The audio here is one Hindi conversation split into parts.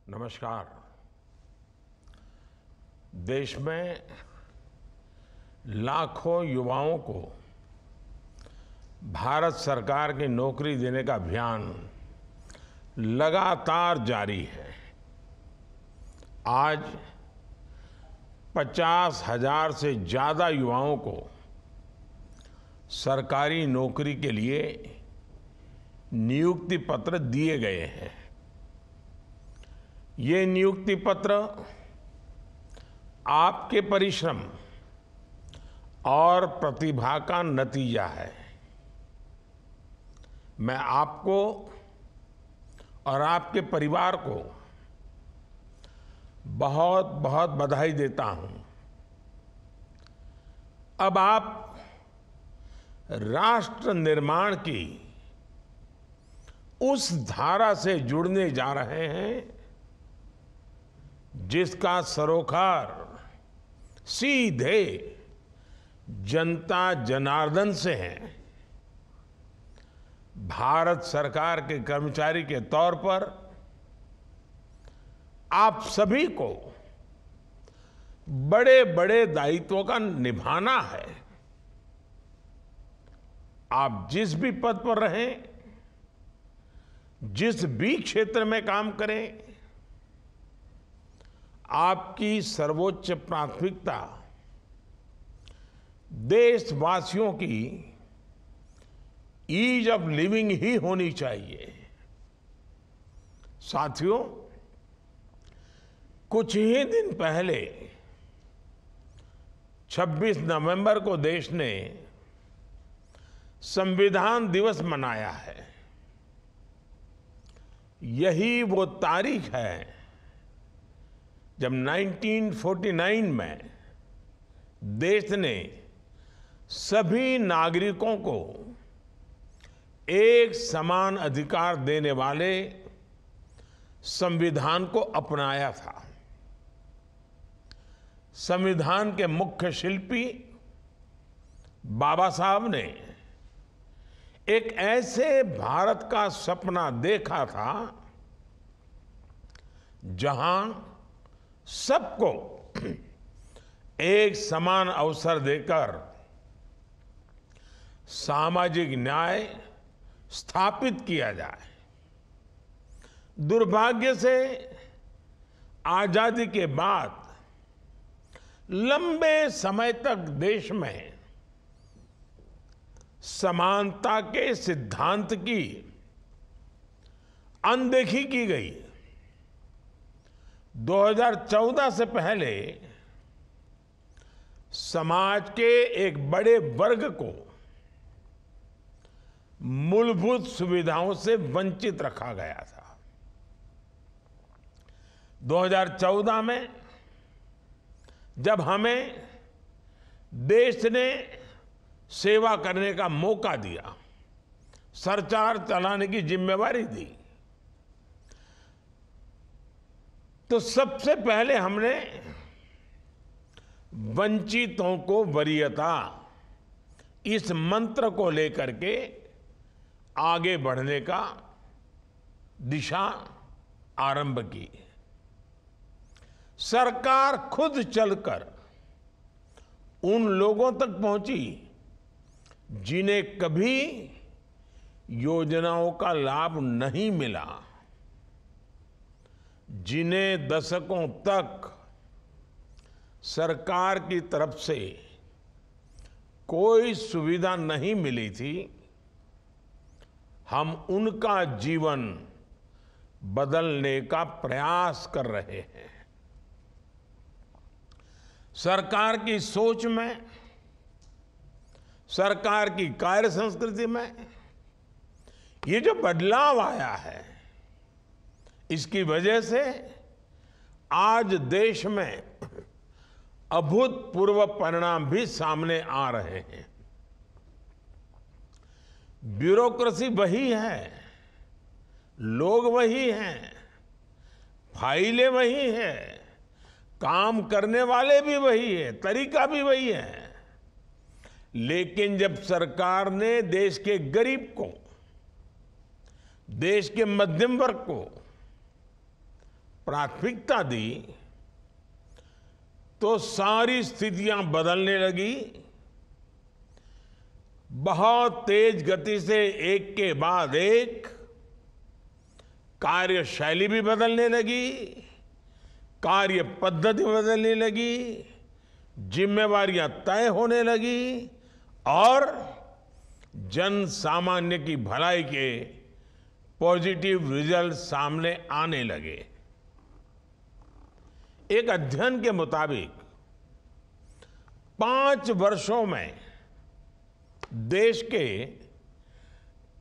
नमस्कार। देश में लाखों युवाओं को भारत सरकार की नौकरी देने का अभियान लगातार जारी है। आज 50,000 से ज़्यादा युवाओं को सरकारी नौकरी के लिए नियुक्ति पत्र दिए गए हैं। ये नियुक्ति पत्र आपके परिश्रम और प्रतिभा का नतीजा है। मैं आपको और आपके परिवार को बहुत बहुत बधाई देता हूं। अब आप राष्ट्र निर्माण की उस धारा से जुड़ने जा रहे हैं जिसका सरोकार सीधे जनता जनार्दन से है। भारत सरकार के कर्मचारी के तौर पर आप सभी को बड़े बड़े दायित्वों का निभाना है। आप जिस भी पद पर रहें, जिस भी क्षेत्र में काम करें, आपकी सर्वोच्च प्राथमिकता देशवासियों की ईज ऑफ लिविंग ही होनी चाहिए। साथियों, कुछ ही दिन पहले 26 नवंबर को देश ने संविधान दिवस मनाया है। यही वो तारीख है जब 1949 में देश ने सभी नागरिकों को एक समान अधिकार देने वाले संविधान को अपनाया था। संविधान के मुख्य शिल्पी बाबा साहब ने एक ऐसे भारत का सपना देखा था जहां सबको एक समान अवसर देकर सामाजिक न्याय स्थापित किया जाए। दुर्भाग्य से आजादी के बाद लंबे समय तक देश में समानता के सिद्धांत की अनदेखी की गई। 2014 से पहले समाज के एक बड़े वर्ग को मूलभूत सुविधाओं से वंचित रखा गया था। 2014 में जब हमें देश ने सेवा करने का मौका दिया, सरकार चलाने की जिम्मेवारी दी, तो सबसे पहले हमने वंचितों को वरीयता इस मंत्र को लेकर के आगे बढ़ने का दिशा आरंभ की। सरकार खुद चलकर उन लोगों तक पहुंची जिन्हें कभी योजनाओं का लाभ नहीं मिला, जिन्हें दशकों तक सरकार की तरफ से कोई सुविधा नहीं मिली थी। हम उनका जीवन बदलने का प्रयास कर रहे हैं। सरकार की सोच में, सरकार की कार्य संस्कृति में ये जो बदलाव आया है, इसकी वजह से आज देश में अभूतपूर्व परिणाम भी सामने आ रहे हैं। ब्यूरोक्रेसी वही है, लोग वही हैं, फाइलें वही हैं, काम करने वाले भी वही है, तरीका भी वही है। लेकिन जब सरकार ने देश के गरीब को, देश के मध्यम वर्ग को प्राथमिकता दी तो सारी स्थितियां बदलने लगी। बहुत तेज गति से एक के बाद एक कार्यशैली भी बदलने लगी, कार्य पद्धति बदलने लगी, जिम्मेवारियां तय होने लगी और जन सामान्य की भलाई के पॉजिटिव रिजल्ट सामने आने लगे। एक अध्ययन के मुताबिक 5 वर्षों में देश के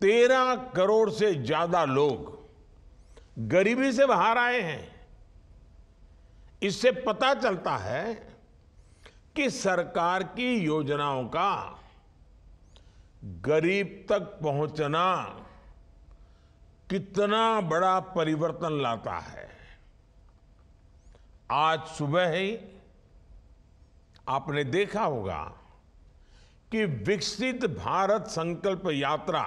13 करोड़ से ज्यादा लोग गरीबी से बाहर आए हैं। इससे पता चलता है कि सरकार की योजनाओं का गरीब तक पहुंचना कितना बड़ा परिवर्तन लाता है। आज सुबह ही आपने देखा होगा कि विकसित भारत संकल्प यात्रा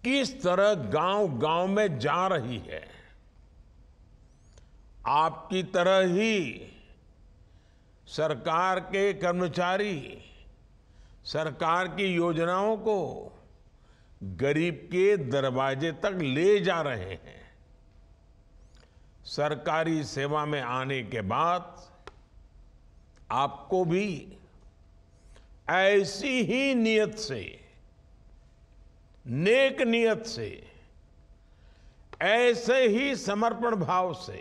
किस तरह गांव-गांव में जा रही है। आपकी तरह ही सरकार के कर्मचारी सरकार की योजनाओं को गरीब के दरवाजे तक ले जा रहे हैं। सरकारी सेवा में आने के बाद आपको भी ऐसी ही नियत से, नेक नियत से, ऐसे ही समर्पण भाव से,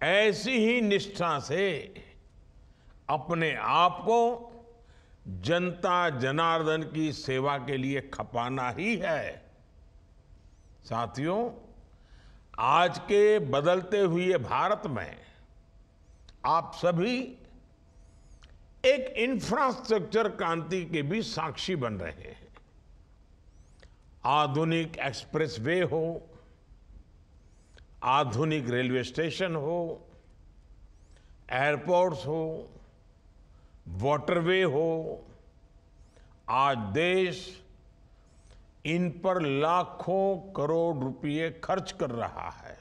ऐसी ही निष्ठा से अपने आप को जनता जनार्दन की सेवा के लिए खपाना ही है। साथियों, आज के बदलते हुए भारत में आप सभी एक इंफ्रास्ट्रक्चर क्रांति के भी साक्षी बन रहे हैं। आधुनिक एक्सप्रेसवे हो, आधुनिक रेलवे स्टेशन हो, एयरपोर्ट्स हो, वाटरवे हो, आज देश इन पर लाखों करोड़ रुपए खर्च कर रहा है।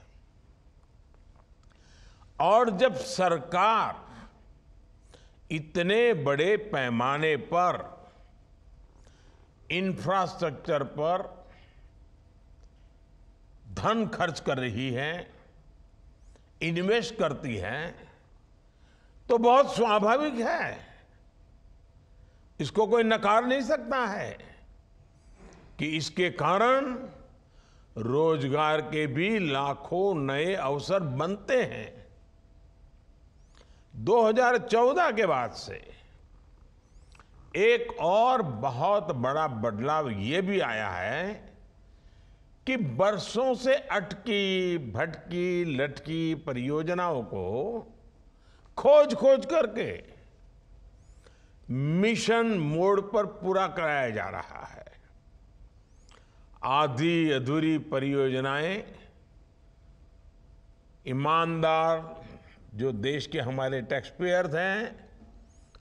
और जब सरकार इतने बड़े पैमाने पर इंफ्रास्ट्रक्चर पर धन खर्च कर रही है, इन्वेस्ट करती है, तो बहुत स्वाभाविक है, इसको कोई नकार नहीं सकता है कि इसके कारण रोजगार के भी लाखों नए अवसर बनते हैं। 2014 के बाद से एक और बहुत बड़ा बदलाव ये भी आया है कि बरसों से अटकी भटकी लटकी परियोजनाओं को खोज खोज करके मिशन मोड पर पूरा कराया जा रहा है। आधी अधूरी परियोजनाएं ईमानदार जो देश के हमारे टैक्स पेयर्स हैं,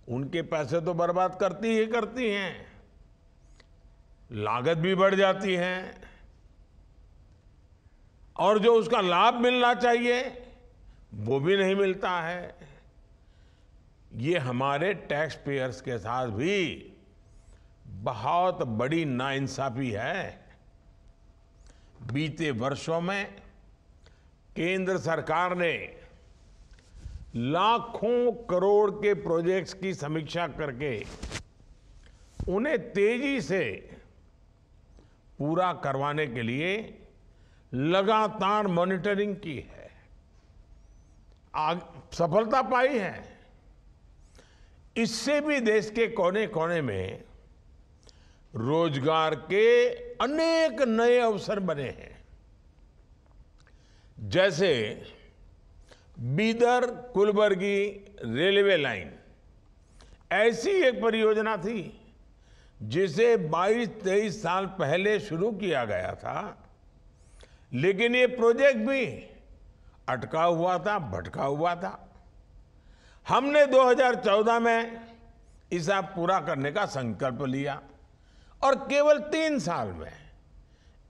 उनके पैसे तो बर्बाद करती ही करती हैं, लागत भी बढ़ जाती है और जो उसका लाभ मिलना चाहिए वो भी नहीं मिलता है। ये हमारे टैक्स पेयर्स के साथ भी बहुत बड़ी नाइंसाफी है। बीते वर्षों में केंद्र सरकार ने लाखों करोड़ के प्रोजेक्ट्स की समीक्षा करके उन्हें तेजी से पूरा करवाने के लिए लगातार मॉनिटरिंग की है, सफलता पाई है। इससे भी देश के कोने कोने में रोजगार के अनेक नए अवसर बने हैं। जैसे बीदर कुलबर्गी रेलवे लाइन ऐसी एक परियोजना थी जिसे 22-23 साल पहले शुरू किया गया था, लेकिन ये प्रोजेक्ट भी अटका हुआ था, भटका हुआ था। हमने 2014 में इसे पूरा करने का संकल्प लिया और केवल 3 साल में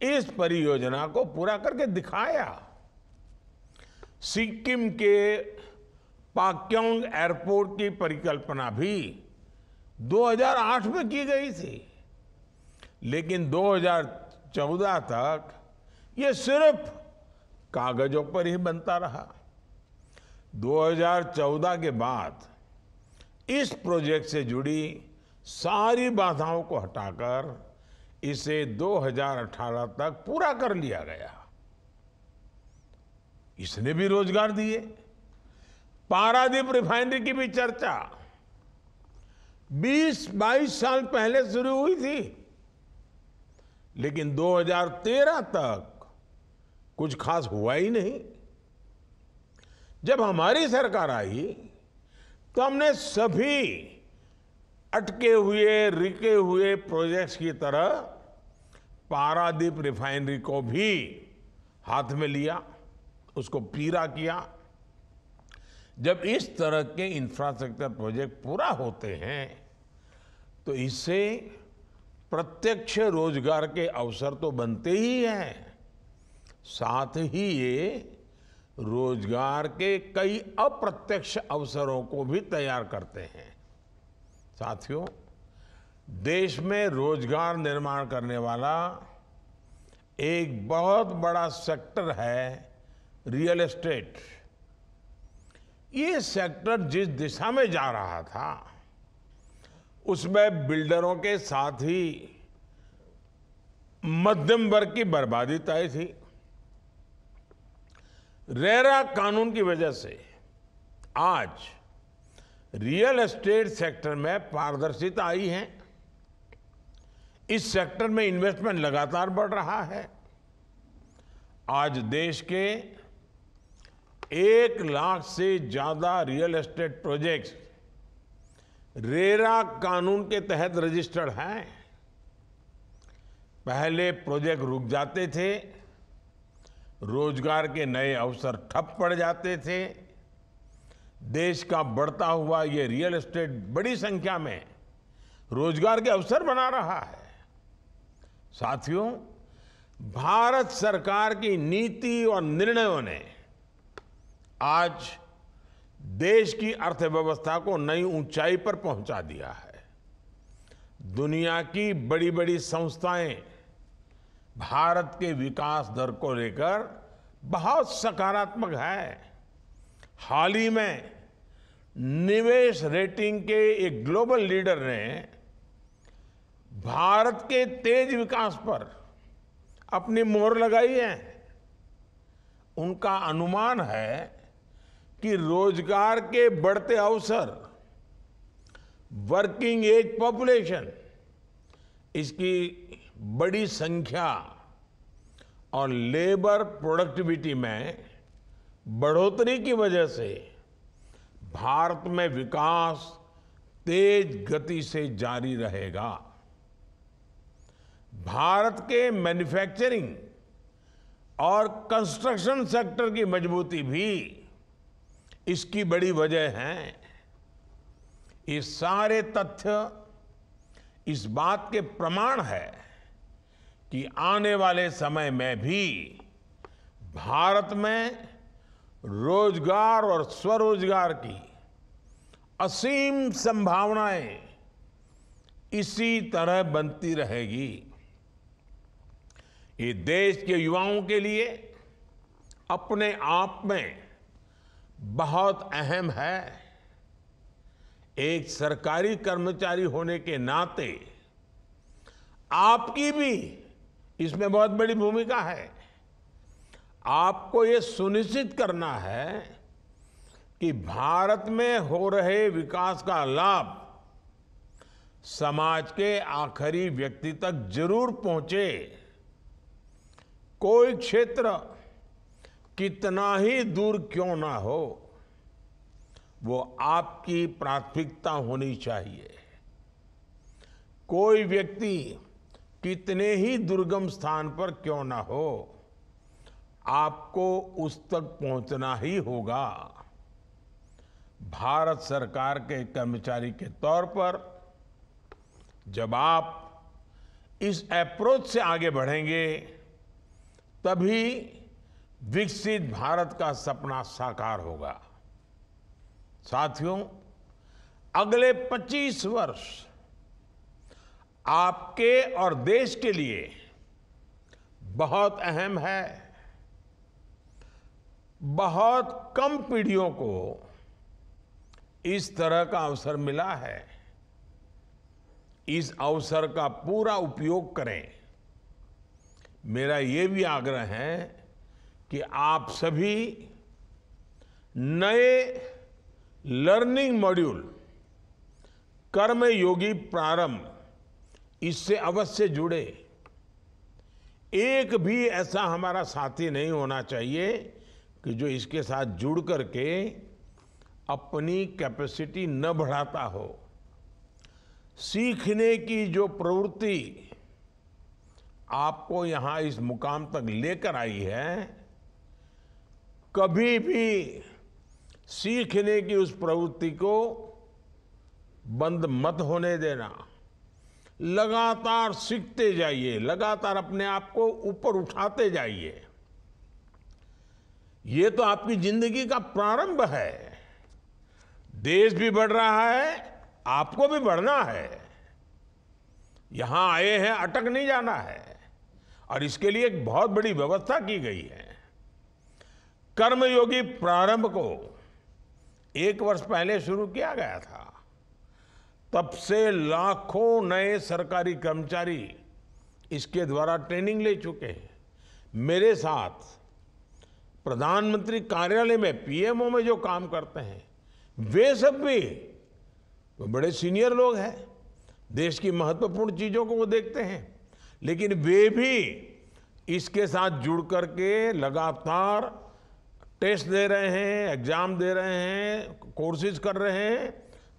इस परियोजना को पूरा करके दिखाया। सिक्किम के पाक्योंग एयरपोर्ट की परिकल्पना भी 2008 में की गई थी, लेकिन 2014 तक ये सिर्फ कागजों पर ही बनता रहा। 2014 के बाद इस प्रोजेक्ट से जुड़ी सारी बाधाओं को हटाकर इसे 2018 तक पूरा कर लिया गया। इसने भी रोजगार दिए। पारादीप रिफाइनरी की भी चर्चा 20-22 साल पहले शुरू हुई थी, लेकिन 2013 तक कुछ खास हुआ ही नहीं। जब हमारी सरकार आई तो हमने सभी अटके हुए, रुके हुए प्रोजेक्ट्स की तरह पारादीप रिफाइनरी को भी हाथ में लिया, उसको पूरा किया। जब इस तरह के इंफ्रास्ट्रक्चर प्रोजेक्ट पूरा होते हैं तो इससे प्रत्यक्ष रोजगार के अवसर तो बनते ही हैं, साथ ही ये रोजगार के कई अप्रत्यक्ष अवसरों को भी तैयार करते हैं। साथियों, देश में रोजगार निर्माण करने वाला एक बहुत बड़ा सेक्टर है रियल एस्टेट। ये सेक्टर जिस दिशा में जा रहा था उसमें बिल्डरों के साथ ही मध्यम वर्ग की बर्बादी तय थी। रेरा कानून की वजह से आज रियल एस्टेट सेक्टर में पारदर्शिता आई है। इस सेक्टर में इन्वेस्टमेंट लगातार बढ़ रहा है। आज देश के 1 लाख से ज्यादा रियल एस्टेट प्रोजेक्ट्स रेरा कानून के तहत रजिस्टर्ड हैं। पहले प्रोजेक्ट रुक जाते थे, रोजगार के नए अवसर ठप पड़ जाते थे। देश का बढ़ता हुआ ये रियल एस्टेट बड़ी संख्या में रोजगार के अवसर बना रहा है। साथियों, भारत सरकार की नीति और निर्णयों ने आज देश की अर्थव्यवस्था को नई ऊंचाई पर पहुंचा दिया है। दुनिया की बड़ी बड़ी संस्थाएं भारत के विकास दर को लेकर बहुत सकारात्मक है। हाल ही में निवेश रेटिंग के एक ग्लोबल लीडर ने भारत के तेज विकास पर अपनी मोहर लगाई है। उनका अनुमान है कि रोजगार के बढ़ते अवसर, वर्किंग एज पॉपुलेशन, इसकी बड़ी संख्या और लेबर प्रोडक्टिविटी में बढ़ोतरी की वजह से भारत में विकास तेज गति से जारी रहेगा। भारत के मैन्युफैक्चरिंग और कंस्ट्रक्शन सेक्टर की मजबूती भी इसकी बड़ी वजह है। ये सारे तथ्य इस बात के प्रमाण है कि आने वाले समय में भी भारत में रोजगार और स्वरोजगार की असीम संभावनाएं इसी तरह बनती रहेगी। ये देश के युवाओं के लिए अपने आप में बहुत अहम है। एक सरकारी कर्मचारी होने के नाते आपकी भी इसमें बहुत बड़ी भूमिका है। आपको ये सुनिश्चित करना है कि भारत में हो रहे विकास का लाभ समाज के आखिरी व्यक्ति तक जरूर पहुंचे। कोई क्षेत्र कितना ही दूर क्यों ना हो, वो आपकी प्राथमिकता होनी चाहिए। कोई व्यक्ति कितने ही दुर्गम स्थान पर क्यों ना हो, आपको उस तक पहुंचना ही होगा। भारत सरकार के कर्मचारी के तौर पर जब आप इस अप्रोच से आगे बढ़ेंगे तभी विकसित भारत का सपना साकार होगा। साथियों, अगले 25 वर्ष आपके और देश के लिए बहुत अहम है। बहुत कम पीढ़ियों को इस तरह का अवसर मिला है। इस अवसर का पूरा उपयोग करें। मेरा ये भी आग्रह है कि आप सभी नए लर्निंग मॉड्यूल कर्मयोगी प्रारंभ इससे अवश्य जुड़े। एक भी ऐसा हमारा साथी नहीं होना चाहिए कि जो इसके साथ जुड़ करके अपनी कैपेसिटी न बढ़ाता हो। सीखने की जो प्रवृत्ति आपको यहां इस मुकाम तक लेकर आई है, कभी भी सीखने की उस प्रवृत्ति को बंद मत होने देना। लगातार सीखते जाइए, लगातार अपने आप को ऊपर उठाते जाइए। ये तो आपकी जिंदगी का प्रारंभ है। देश भी बढ़ रहा है, आपको भी बढ़ना है। यहां आए हैं, अटक नहीं जाना है। और इसके लिए एक बहुत बड़ी व्यवस्था की गई है। कर्मयोगी प्रारंभ को 1 वर्ष पहले शुरू किया गया था। तब से लाखों नए सरकारी कर्मचारी इसके द्वारा ट्रेनिंग ले चुके हैं। मेरे साथ प्रधानमंत्री कार्यालय में, पीएमओ में जो काम करते हैं, वे सब भी वो बड़े सीनियर लोग हैं। देश की महत्वपूर्ण चीजों को वो देखते हैं, लेकिन वे भी इसके साथ जुड़ करके लगातार टेस्ट दे रहे हैं, एग्जाम दे रहे हैं, कोर्सेज कर रहे हैं,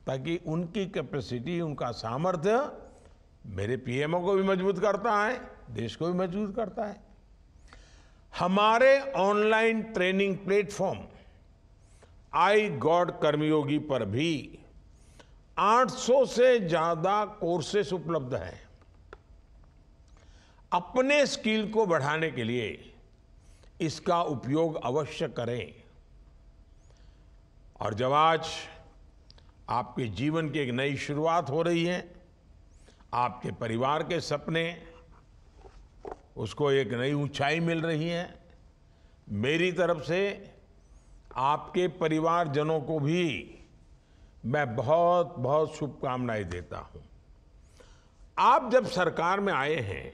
ताकि उनकी कैपेसिटी, उनका सामर्थ्य मेरे पीएमओ को भी मजबूत करता है, देश को भी मजबूत करता है। हमारे online training platform I GOT Karmayogi पर भी 800 से ज्यादा कोर्सेस उपलब्ध हैं। अपने स्किल को बढ़ाने के लिए इसका उपयोग अवश्य करें। और जब आज आपके जीवन की एक नई शुरुआत हो रही है, आपके परिवार के सपने, उसको एक नई ऊंचाई मिल रही है, मेरी तरफ से आपके परिवारजनों को भी मैं बहुत बहुत शुभकामनाएं देता हूं। आप जब सरकार में आए हैं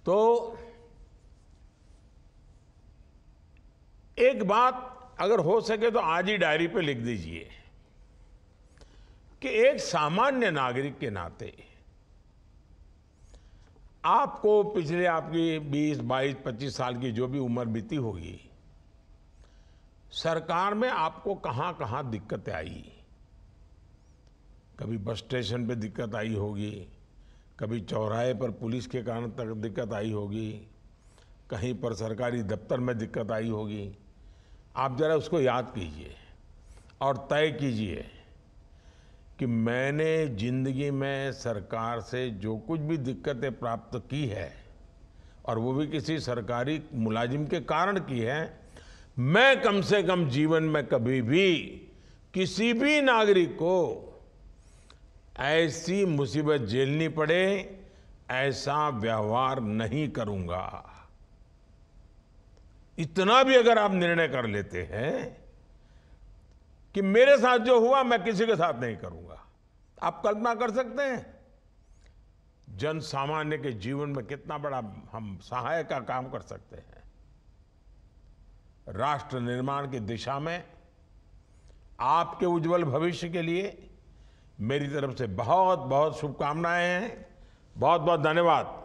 तो एक बात अगर हो सके तो आज ही डायरी पे लिख दीजिए कि एक सामान्य नागरिक के नाते आपको पिछले आपकी 20, 22, 25 साल की जो भी उम्र बीती होगी, सरकार में आपको कहां कहां दिक्कतें आई। कभी बस स्टेशन पे दिक्कत आई होगी, कभी चौराहे पर पुलिस के कारण तक दिक्कत आई होगी, कहीं पर सरकारी दफ्तर में दिक्कत आई होगी। आप जरा उसको याद कीजिए और तय कीजिए कि मैंने जिंदगी में सरकार से जो कुछ भी दिक्कतें प्राप्त की है, और वो भी किसी सरकारी मुलाजिम के कारण की है, मैं कम से कम जीवन में कभी भी किसी भी नागरिक को ऐसी मुसीबत झेलनी पड़े, ऐसा व्यवहार नहीं करूंगा। इतना भी अगर आप निर्णय कर लेते हैं कि मेरे साथ जो हुआ मैं किसी के साथ नहीं करूंगा, आप कल्पना कर सकते हैं जन सामान्य के जीवन में कितना बड़ा हम सहायक का काम कर सकते हैं। राष्ट्र निर्माण की दिशा में आपके उज्जवल भविष्य के लिए मेरी तरफ से बहुत बहुत शुभकामनाएं हैं। बहुत बहुत धन्यवाद।